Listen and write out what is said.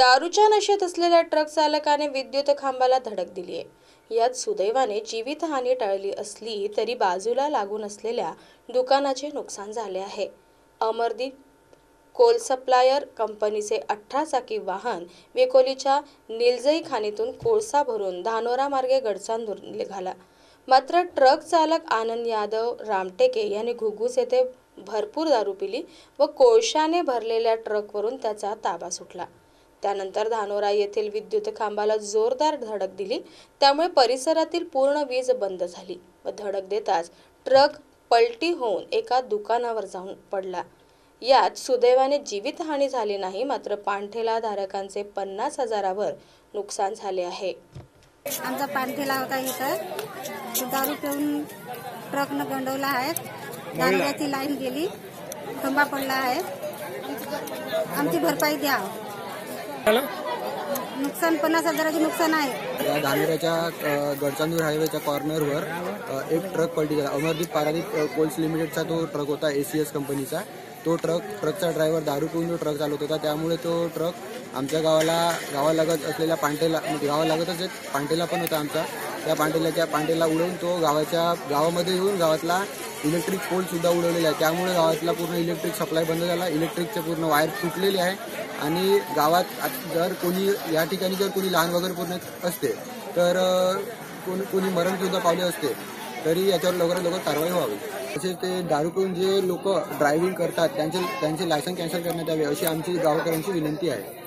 दारूच्या नशेत असलेल्या ट्रक चालकाने विद्युत खांबाला धडक दिली आहे। यात सुदैवाने जीवितहानी टळली असली तरी बाजूला लागून असलेल्या दुकानाचे नुकसान झाले आहे। अमरदीप कोल सप्लायर कंपनीचे 18 चाकी वाहन वेकोलीच्या निलजई खाणीतून कोळसा भरून धानोरा मार्गे गडचांदूर निघाला। मात्र ट्रक चालक आनंद यादव रामटेके यांनी घुगुस येथे भरपूर दारू पिली व कोळशाने भरलेल्या ट्रकवरून त्याचा ताबा सुटला। त्यानंतर धानोरा येथील विद्युत खांबाला जोरदार धडक दिली, त्यामुळे परिसरातील पूर्ण वीज बंद झाली व धडक देताच ट्रक पलटी होऊन एका दुकानावर जाऊन पडला। यात सुदैवाने जीवितहानी झाली नाही, मात्र पानठेला धारकांचे 50,000वर नुकसान झाले आहे। आमचा पानठेला होता, इथं दारू पिऊन ट्रकनं गंडवला आहे। धानोऱ्याची लाईन गेली, खंबा पडला आहे, आमची भरपाई द्या। नुकसान 50,000चे नुकसान आहे। धानोऱ्याच्या गडचांदूर हायवेच्या कॉर्नरवर एक ट्रक पलटी झाला। अमरदीप पारादीप कोल्स लिमिटेडचा तो ट्रक होता, ACS कंपनीचा। तो ट्रकचा ड्रायव्हर दारू पिऊन जो ट्रक चालवत होता, त्यामुळे तो ट्रक आमच्या गावालगत असलेल्या पानठेला, गावालगतच एक पानठेला पण होता आमचा, त्या पानठेला उडवून तो गावामध्ये येऊन गावातला इलेक्ट्रिक पोल सुद्धा उडवलेला आहे। त्यामुळे गावातला पूर्ण इलेक्ट्रिक सप्लाय बंद झाला, इलेक्ट्रिकचे पूर्ण वायर तुटलेली आहे आणि गावात जर कोणी या ठिकाणी जर कोणी लहान वगैरे पूर्ण असते तर कोणी मरण सुद्धा पावले असते, तरी याच्यावर लवकरात लवकर कारवाई व्हावी। तसेच ते दारू पिऊन जे लोक ड्रायव्हिंग करतात त्यांचे लायसन्स कॅन्सल करण्यात यावे अशी आमची गावकऱ्यांची विनंती आहे।